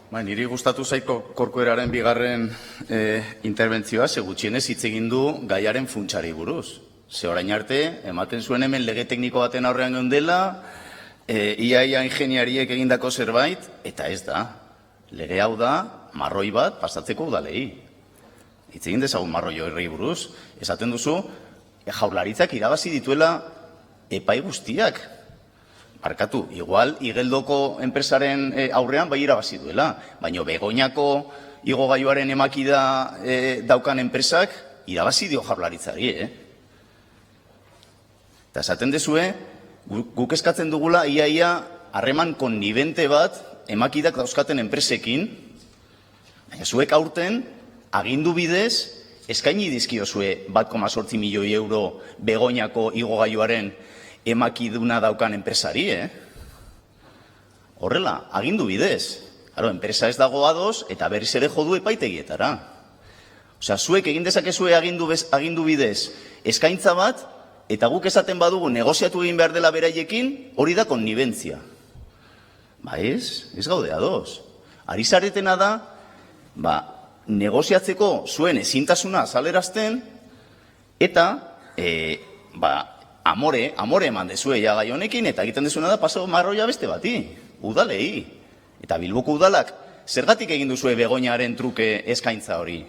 Niri gustatu zaiko Corcueraren bigarren interbentzioa, ze gutxienez hitz egin du gaiaren funtsari buruz. Ze orain arte, ematen zuen hemen lege tekniko baten aurrean geundela, iaia ingeniariek egindako zerbait, eta ez da. Lege hau da, marroi bat pasatzeko udalei. Hitz egin dezagun marroi horri buruz. Esaten duzu, Jaurlaritzak irabazi dituela epai guztiak. Barkatu, igual, igeldoko enpresaren aurrean bai irabazi duela, baina Begoñako igogailuaren emakida daukan enpresak irabazi dio Jaurlaritzari, Eta esaten dezue, guk eskatzen dugula iaia harreman konnibente bat emakidak dauzkaten enpresekin, baina zuek aurten agindu bidez eskaini dizkiozue 1,8 milioi euro Begoñako igogailuaren emakiduna daukan enpresari, Horrela, agindu bidez. Enpresa ez dago ados eta berriz ere jodu epaitegietara. Osea, zuek egin dezakezue agindu bidez eskaintza bat, eta guk esaten badugu negoziatu egin behar dela beraiekin, hori da konnibentzia. Ez gaude ados. Ari zaretena da, negoziatzeko zuen ezintasuna azalerazten, eta, amore eman dezue gai honekin, eta egiten dezuna da paso marroia beste bati, udalei. Eta Bilboko udalak, zergatik egin duzue Begoñaren truke eskaintza hori?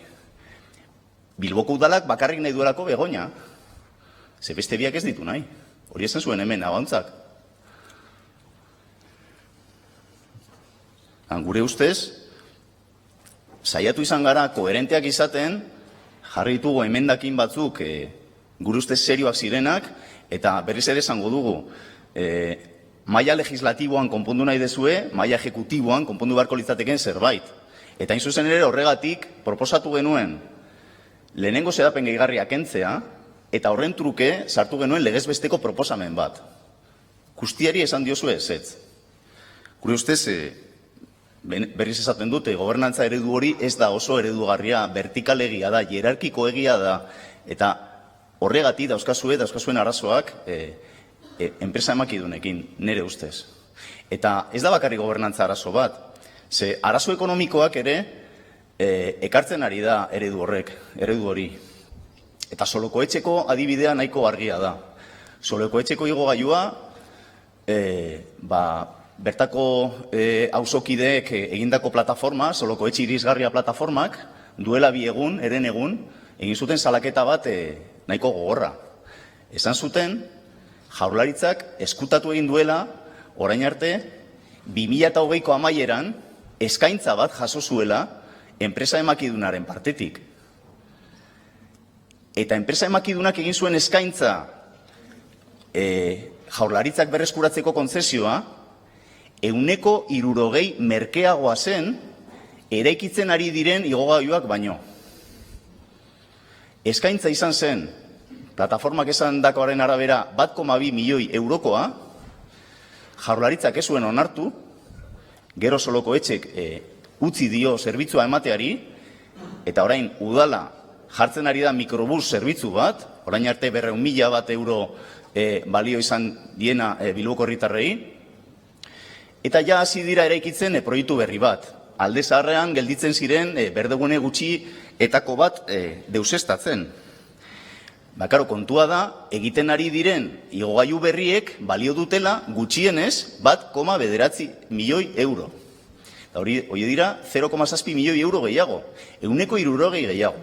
Bilboko udalak bakarrik nahi duelako Begoña. Ze beste biak ez ditu nahi. Hori esan zuen hemen, abantzak. Gure ustez, saiatu izan gara koherenteak izaten, jarri ditugu emendakin batzuk gure ustez serioak zirenak, eta berriz ere esango dugu, maila legislatiboan konpondu nahi dezue, maila ejekutiboan konpondu beharko litzateken zerbait. Eta hain zuzen ere horregatik proposatu genuen lehenengo xedapen gehigarria kentzea, eta horren truke sartu genuen legez besteko proposamen bat. Guztiari esan diozue ezetz. Gure ustez, berriz esaten dute, gobernantza eredu hori ez da oso eredugarria, vertikalegia da, hierarkiko egia da, eta horregatik dauzkazuen arazoak enpresa emakidunekin, nire ustez. Eta ez da bakarrik gobernantza arazo bat, ze arazo ekonomikoak ere ekartzen ari da eredu hori. Eta Solokoetxeko adibidea nahiko argia da. Solokoetxeko igogailua, bertako auzokideek egindako plataforma, Solokoetxe irisgarria plataformak, duela eren egun, egin zuten salaketa bat nahiko gogorra. Esan zuten, Jaurlaritzak eskutatu egin duela, orain arte, 2020ko amaieran, eskaintza bat jaso zuela enpresa emakidunaren partetik. Eta enpresa emakidunak egin zuen eskaintza Jaurlaritzak berreskuratzeko kontzesioa, 160 merkeagoa zen, eraikitzen ari diren igogailuak baino. Eskaintza izan zen, plataformak esan dakoaren arabera 1,2 milioi eurokoa, Jaurlaritzak ez zuen onartu, gero Solokoetxek utzi dio zerbitzua emateari, eta orain udala jartzen ari da mikrobus zerbitzu bat, orain arte 200.000 bat euro balio izan diena Bilboko herritarrei, eta ja hasi dira eraikitzen proiektu berri bat. Alde zaharrean gelditzen ziren berdegune gutxi etako bat deusestatzen. Kontua da, egiten ari diren igogailu berriek balio dutela gutxienez 1,9 milioi euro. Hori dira 0,7 milioi euro gehiago, 160 gehiago.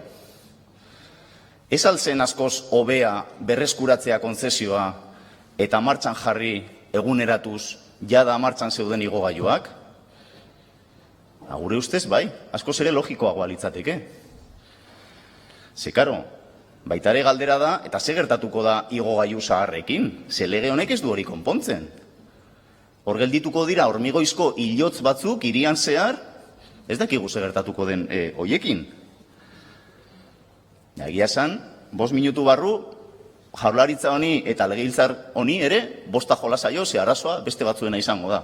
Ez altzen askoz hobea berreskuratzea kontzesioa eta martxan jarri eguneratuz jada martxan zeuden igogailuak? Gure ustez, bai, askoz ere logikoagoa litzateke. Ze karo, baita ere galdera da, eta ze gertatuko da igogailu zaharrekin? Ze lege honek ez du hori konpontzen. Hor geldituko dira hormigoizko hilotz batzuk hirian zehar, ez dakigu ze gertatuko den hoiekin. Egia esan, 5 minutu barru, Jaurlaritza honi eta legebiltzar honi ere, 5 jola zaio, ze arazoa beste batzuena izango da.